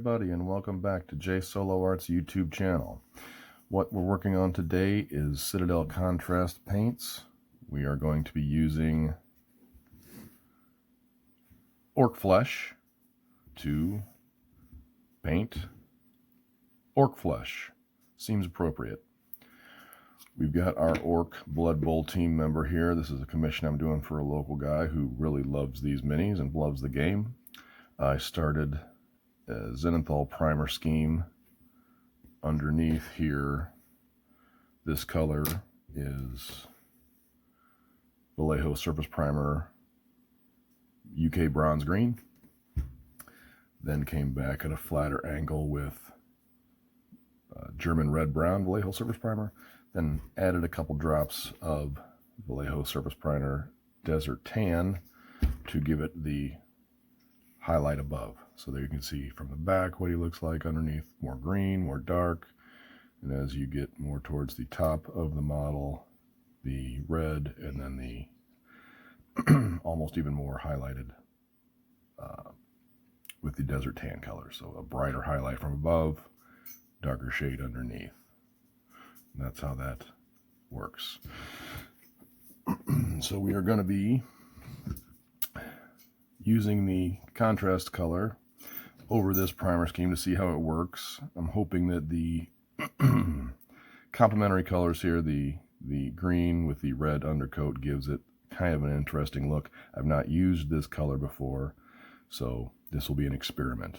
everybody, and welcome back to J Solo Art's YouTube channel. What we're working on today is Citadel contrast paints. We are going to be using orc flesh to paint orc flesh. Seems appropriate. We've got our Orc Blood Bowl team member here. This is a commission I'm doing for a local guy who really loves these minis and loves the game. I started a Zenithal primer scheme underneath here. This color is Vallejo Surface Primer UK Bronze Green. Then came back at a flatter angle with German Red Brown Vallejo Surface Primer. Then added a couple drops of Vallejo Surface Primer Desert Tan to give it the highlight above. So there you can see from the back what he looks like underneath, more green, more dark. And as you get more towards the top of the model, the red, and then the almost even more highlighted with the Desert Tan color. So a brighter highlight from above, darker shade underneath. And that's how that works. So we are going to be using the contrast color over this primer scheme to see how it works. I'm hoping that the complementary colors here, the green with the red undercoat, gives it kind of an interesting look. I've not used this color before, so this will be an experiment.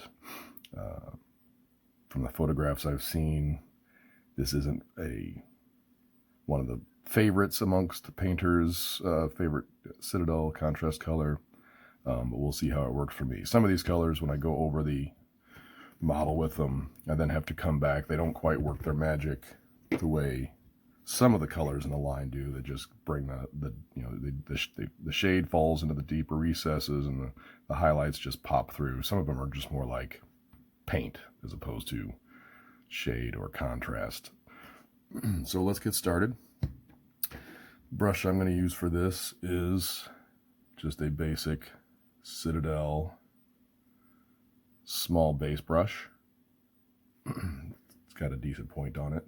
From the photographs I've seen, this isn't one of the favorites amongst the painters' favorite Citadel contrast color. But we'll see how it works for me. Some of these colors, when I go over the model with them, I then have to come back. They don't quite work their magic the way some of the colors in the line do. That just bring the shade falls into the deeper recesses, and the highlights just pop through. Some of them are just more like paint as opposed to shade or contrast. So let's get started. The brush I'm going to use for this is just a basic Citadel small base brush. It's got a decent point on it.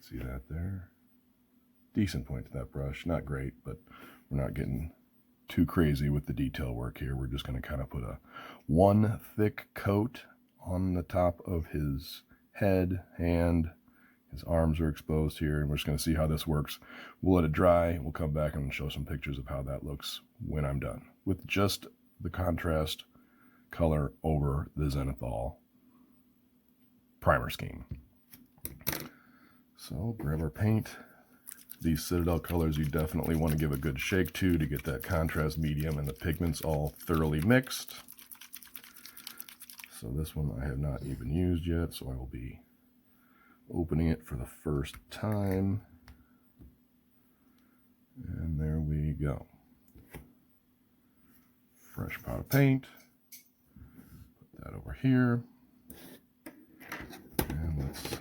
See that there? Decent point to that brush. Not great, but we're not getting too crazy with the detail work here. We're just going to kind of put one thick coat on the top of his head, hand. His arms are exposed here, and we're just going to see how this works. We'll let it dry. We'll come back and show some pictures of how that looks when I'm done with just the contrast color over the Zenithal primer scheme. So grab our paint. These Citadel colors you definitely want to give a good shake to get that contrast medium and the pigments all thoroughly mixed. So this one I have not even used yet, so I will be opening it for the first time. And there we go. Fresh pot of paint. Put that over here. And let's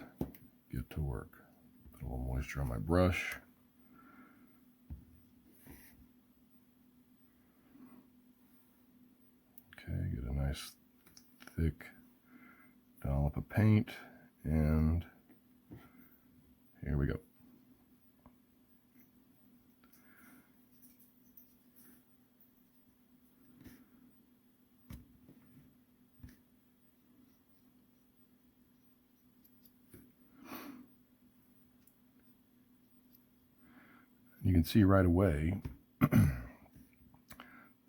get to work. Put a little moisture on my brush. Okay, get a nice thick dollop of paint, and here we go. You can see right away that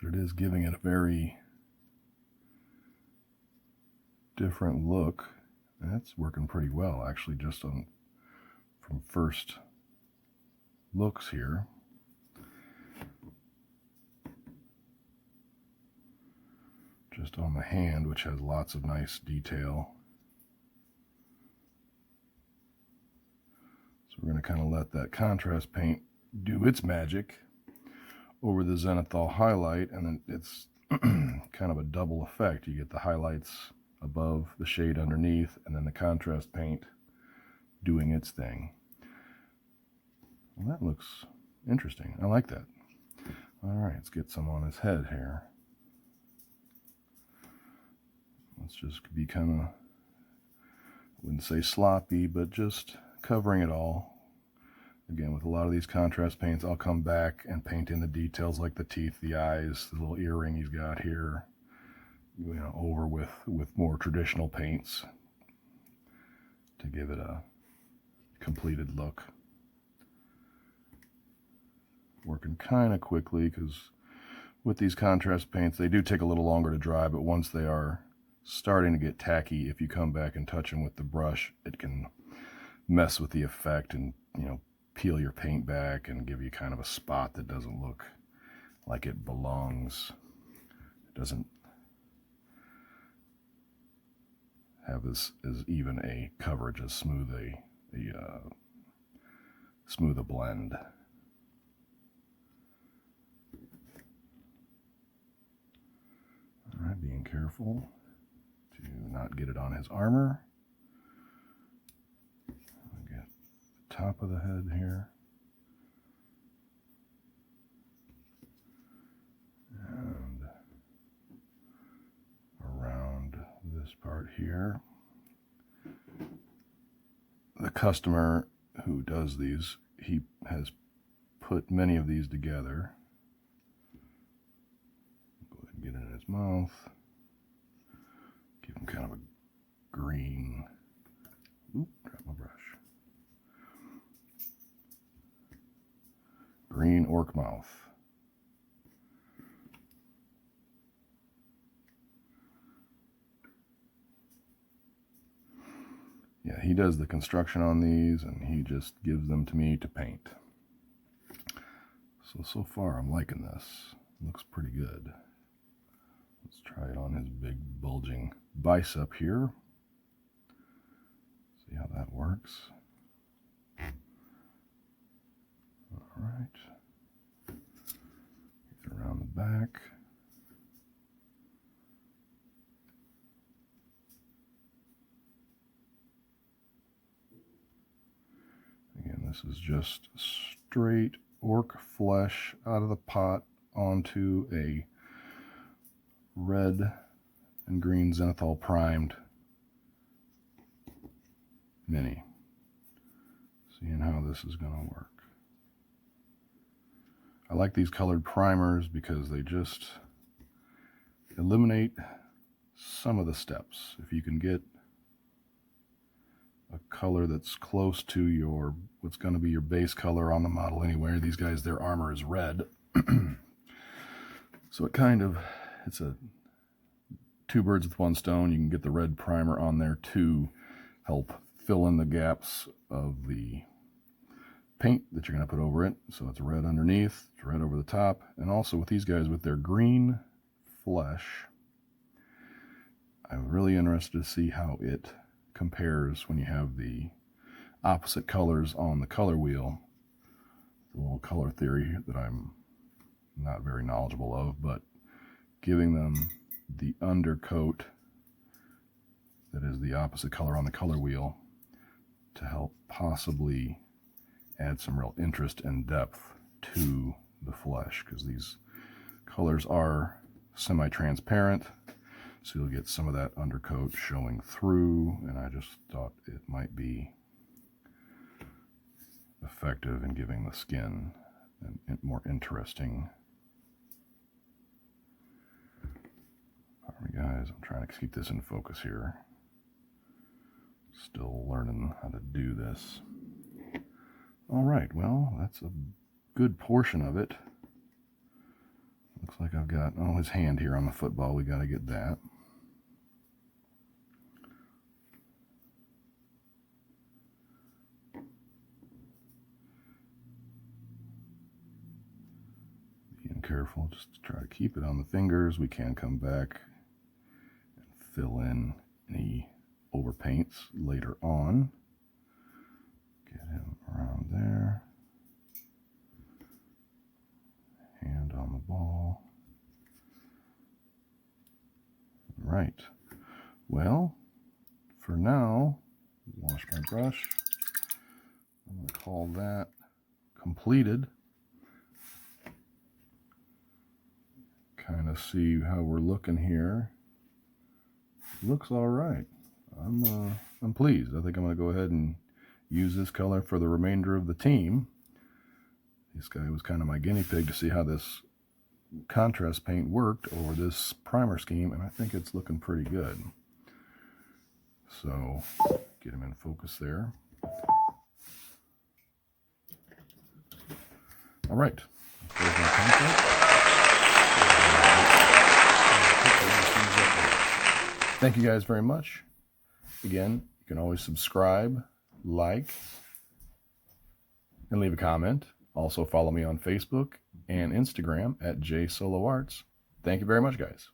it is giving it a very different look. That's working pretty well, actually, just from first looks here. Just on the hand, which has lots of nice detail. So we're going to kind of let that contrast paint do its magic over the Zenithal highlight, and then it's kind of a double effect. You get the highlights above, the shade underneath, and then the contrast paint doing its thing. Well, that looks interesting. I like that. All right, let's get some on his head here. Let's just be kind of, wouldn't say sloppy, but just covering it all. Again, with a lot of these contrast paints, I'll come back and paint in the details like the teeth, the eyes, the little earring he's got here, you know, over with more traditional paints to give it a completed look. Working kind of quickly because with these contrast paints, they do take a little longer to dry, but once they are starting to get tacky, if you come back and touch them with the brush, it can mess with the effect and, you know, peel your paint back and give you kind of a spot that doesn't look like it belongs. It doesn't have as even a coverage, as smooth a blend. All right, being careful to not get it on his armor. Get the top of the head here. And around this part here. The customer who does these, he has put many of these together. Go ahead and get it in his mouth. Give him kind of a green, oop, drop my brush. Green orc mouth. Yeah, he does the construction on these and he just gives them to me to paint. So far I'm liking this. Looks pretty good. Let's try it on his big bulging bicep here. See how that works. All right. Get around the back. Again, this is just straight orc flesh out of the pot onto a red and green zenithal primed mini. Seeing how this is going to work. I like these colored primers because they just eliminate some of the steps. If you can get a color that's close to your, what's going to be your base color on the model anyway. These guys, their armor is red. So it kind of, it's a two birds with one stone. You can get the red primer on there to help fill in the gaps of the paint that you're going to put over it. So it's red underneath, it's red over the top. And also with these guys, with their green flesh, I'm really interested to see how it compares when you have the opposite colors on the color wheel. The little color theory that I'm not very knowledgeable of, but giving them the undercoat that is the opposite color on the color wheel to help possibly add some real interest and depth to the flesh, because these colors are semi-transparent, so you'll get some of that undercoat showing through, and I just thought it might be effective in giving the skin a more interesting. Pardon me guys, I'm trying to keep this in focus here. Still learning how to do this. All right, well, that's a good portion of it. Looks like I've got, oh, his hand here on the football. We got to get that. Being careful, just to try to keep it on the fingers. We can come back and fill in any overpaints later on. Get him around there. Hand on the ball. Right. Well, for now, wash my brush. I'm going to call that completed. Kind of see how we're looking here. looks all right. I'm pleased. I think I'm going to go ahead and use this color for the remainder of the team. This guy was kind of my guinea pig to see how this contrast paint worked over this primer scheme, and I think it's looking pretty good. So get him in focus there. All right. There's my contrast. Thank you guys very much. Again, you can always subscribe, like, and leave a comment. Also follow me on Facebook and Instagram at JSoloArts. Thank you very much, guys.